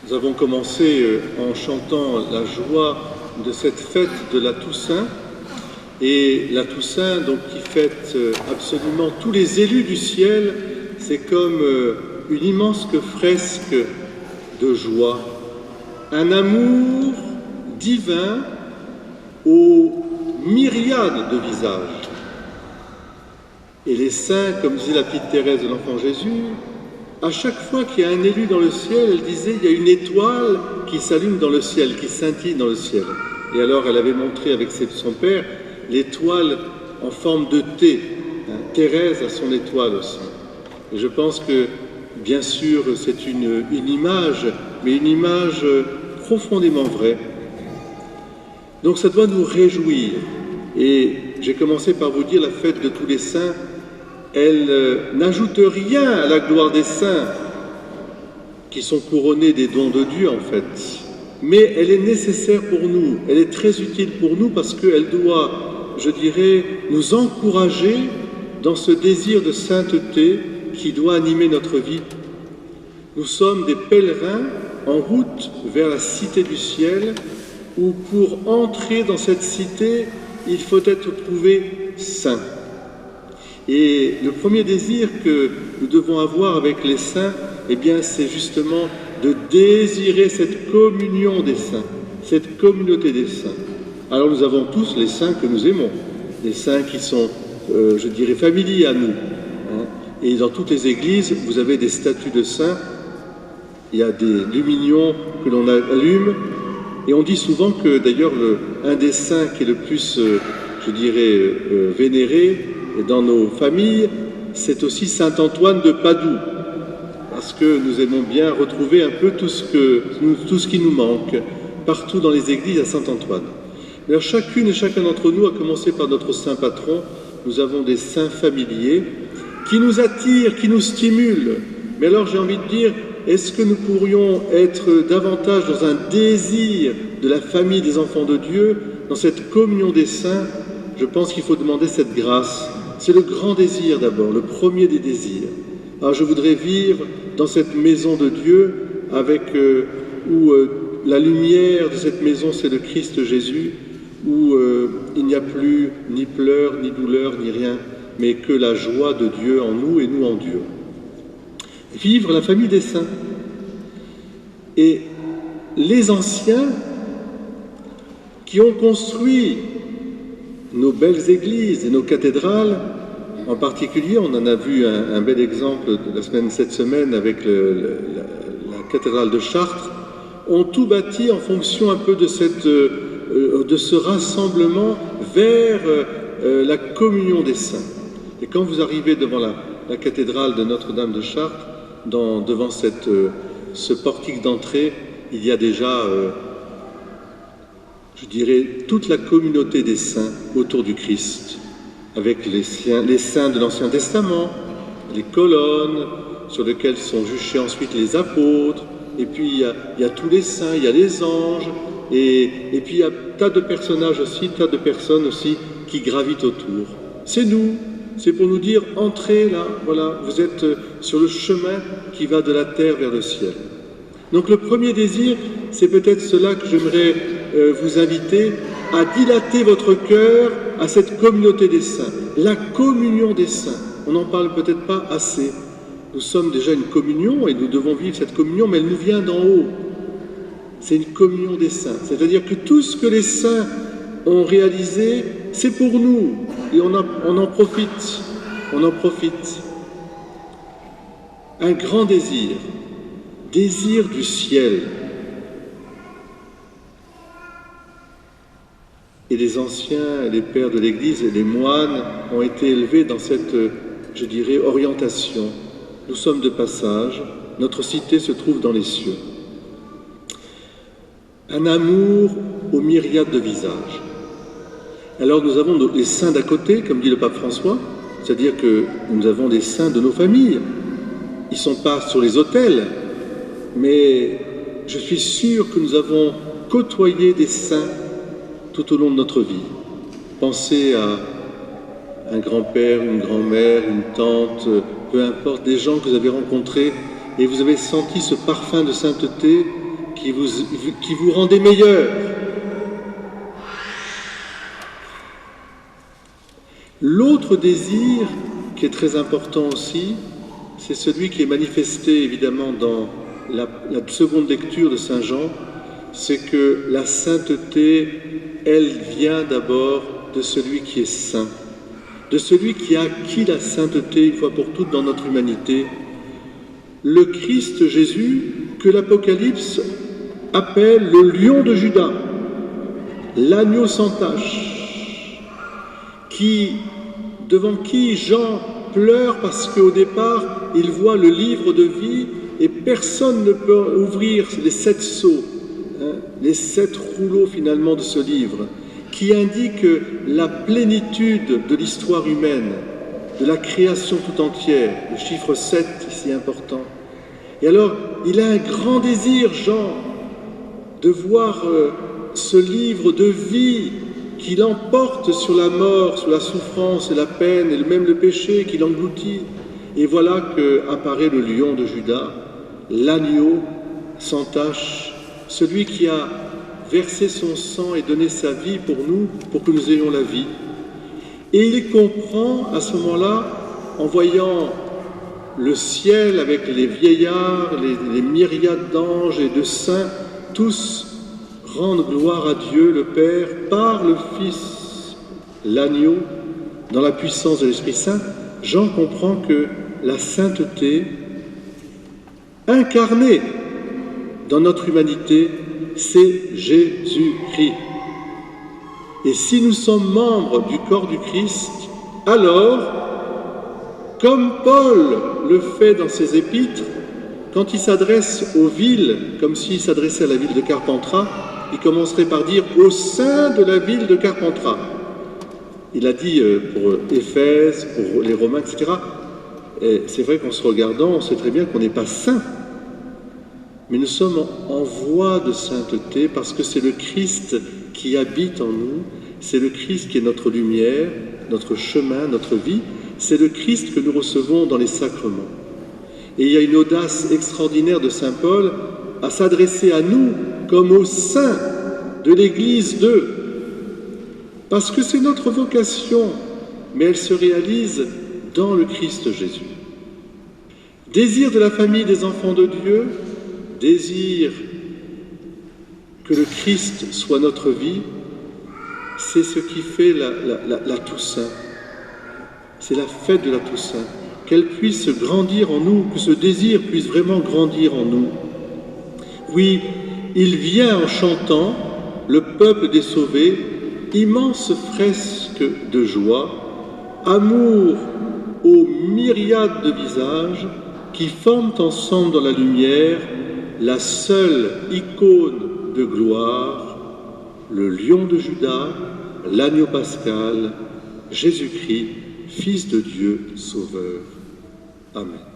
Nous avons commencé en chantant la joie de cette fête de la Toussaint. Et la Toussaint, donc, qui fête absolument tous les élus du ciel, c'est comme une immense fresque de joie, un amour divin aux myriades de visages. Et les saints, comme disait la petite Thérèse de l'Enfant Jésus, à chaque fois qu'il y a un élu dans le ciel, elle disait, il y a une étoile qui s'allume dans le ciel, qui scintille dans le ciel. Et alors elle avait montré avec son père l'étoile en forme de T. Thérèse a son étoile aussi. Et je pense que, bien sûr, c'est une image, mais une image profondément vraie. Donc ça doit nous réjouir. Et j'ai commencé par vous dire, la fête de tous les saints, elle n'ajoute rien à la gloire des saints, qui sont couronnés des dons de Dieu en fait. Mais elle est nécessaire pour nous, elle est très utile pour nous parce qu'elle doit, je dirais, nous encourager dans ce désir de sainteté qui doit animer notre vie. Nous sommes des pèlerins en route vers la cité du ciel, où pour entrer dans cette cité, il faut être trouvé saint. Et le premier désir que nous devons avoir avec les saints, eh bien, c'est justement de désirer cette communion des saints, cette communauté des saints. Alors nous avons tous les saints que nous aimons, les saints qui sont, je dirais, familiers à nous. Et dans toutes les églises, vous avez des statues de saints, il y a des luminions que l'on allume, et on dit souvent que d'ailleurs un des saints qui est le plus, je dirais, vénéré dans nos familles, c'est aussi saint Antoine de Padoue, parce que nous aimons bien retrouver un peu tout ce qui nous manque partout dans les églises à saint Antoine. Alors chacune et chacun d'entre nous, à commencer par notre saint patron, nous avons des saints familiers qui nous attirent, qui nous stimulent. Mais alors j'ai envie de dire, est-ce que nous pourrions être davantage dans un désir de la famille des enfants de Dieu, dans cette communion des saints? Je pense qu'il faut demander cette grâce. C'est le grand désir d'abord, le premier des désirs. Alors je voudrais vivre dans cette maison de Dieu avec où la lumière de cette maison c'est le Christ Jésus, où il n'y a plus ni pleurs, ni douleur, ni rien, mais que la joie de Dieu en nous et nous en Dieu. Vivre la famille des saints. Et les anciens qui ont construit nos belles églises et nos cathédrales, en particulier, on en a vu un bel exemple cette semaine avec la cathédrale de Chartres, ont tout bâti en fonction un peu de ce rassemblement vers la communion des saints. Et quand vous arrivez devant la cathédrale de Notre-Dame de Chartres, devant ce portique d'entrée, il y a déjà, je dirais, toute la communauté des saints autour du Christ, avec les saints de l'Ancien Testament, les colonnes sur lesquelles sont juchés ensuite les apôtres, et puis il y a tous les saints, il y a les anges, et puis il y a tas de personnages aussi, tas de personnes aussi qui gravitent autour. C'est nous. C'est pour nous dire, entrez là, voilà, vous êtes sur le chemin qui va de la terre vers le ciel. Donc le premier désir, c'est peut-être cela que j'aimerais vous inviter à dilater votre cœur à cette communauté des saints, la communion des saints. On n'en parle peut-être pas assez. Nous sommes déjà une communion et nous devons vivre cette communion, mais elle nous vient d'en haut. C'est une communion des saints, c'est-à-dire que tout ce que les saints ont réalisé, c'est pour nous. Et on en profite, on en profite. Un grand désir du ciel. Et les anciens, les pères de l'Église et les moines ont été élevés dans cette, je dirais, orientation. Nous sommes de passage, notre cité se trouve dans les cieux. Un amour aux myriades de visages. Alors nous avons les saints d'à côté, comme dit le pape François, c'est-à-dire que nous avons des saints de nos familles. Ils ne sont pas sur les autels, mais je suis sûr que nous avons côtoyé des saints tout au long de notre vie. Pensez à un grand-père, une grand-mère, une tante, peu importe, des gens que vous avez rencontrés et vous avez senti ce parfum de sainteté qui vous rendez meilleur. L'autre désir qui est très important aussi, c'est celui qui est manifesté évidemment dans la seconde lecture de Saint Jean, c'est que la sainteté, elle vient d'abord de celui qui est saint, de celui qui a acquis la sainteté une fois pour toutes dans notre humanité, le Christ Jésus que l'Apocalypse appelle le lion de Juda, l'agneau sans tache, devant qui Jean pleure parce qu'au départ, il voit le livre de vie et personne ne peut ouvrir les 7 sceaux, les 7 rouleaux finalement de ce livre, qui indique la plénitude de l'histoire humaine, de la création tout entière, le chiffre 7 ici important. Et alors, il a un grand désir, Jean, de voir ce livre de vie qui l'emporte sur la mort, sur la souffrance et la peine, et même le péché qui l'engloutit. Et voilà qu'apparaît le lion de Juda, l'agneau sans tache, celui qui a versé son sang et donné sa vie pour nous, pour que nous ayons la vie. Et il comprend à ce moment-là, en voyant le ciel avec les vieillards, les myriades d'anges et de saints, tous rendre gloire à Dieu le Père par le Fils, l'agneau, dans la puissance de l'Esprit Saint. Jean comprend que la sainteté incarnée dans notre humanité, c'est Jésus-Christ. Et si nous sommes membres du corps du Christ, alors, comme Paul le fait dans ses épîtres, quand il s'adresse aux villes, comme s'il s'adressait à la ville de Carpentras, il commencerait par dire « au sein de la ville de Carpentras ». Il a dit pour Éphèse, pour les Romains, etc. Et c'est vrai qu'en se regardant, on sait très bien qu'on n'est pas saint. Mais nous sommes en voie de sainteté parce que c'est le Christ qui habite en nous, c'est le Christ qui est notre lumière, notre chemin, notre vie, c'est le Christ que nous recevons dans les sacrements. Et il y a une audace extraordinaire de saint Paul à s'adresser à nous comme aux saints de l'Église d'eux. Parce que c'est notre vocation, mais elle se réalise dans le Christ Jésus. Désir de la famille des enfants de Dieu, désir que le Christ soit notre vie, c'est ce qui fait la Toussaint. C'est la fête de la Toussaint. Qu'elle puisse grandir en nous, que ce désir puisse vraiment grandir en nous. Oui, il vient en chantant, le peuple des sauvés, immense fresque de joie, amour aux myriades de visages qui forment ensemble dans la lumière la seule icône de gloire, le lion de Juda, l'agneau pascal, Jésus-Christ, Fils de Dieu, Sauveur. Amen.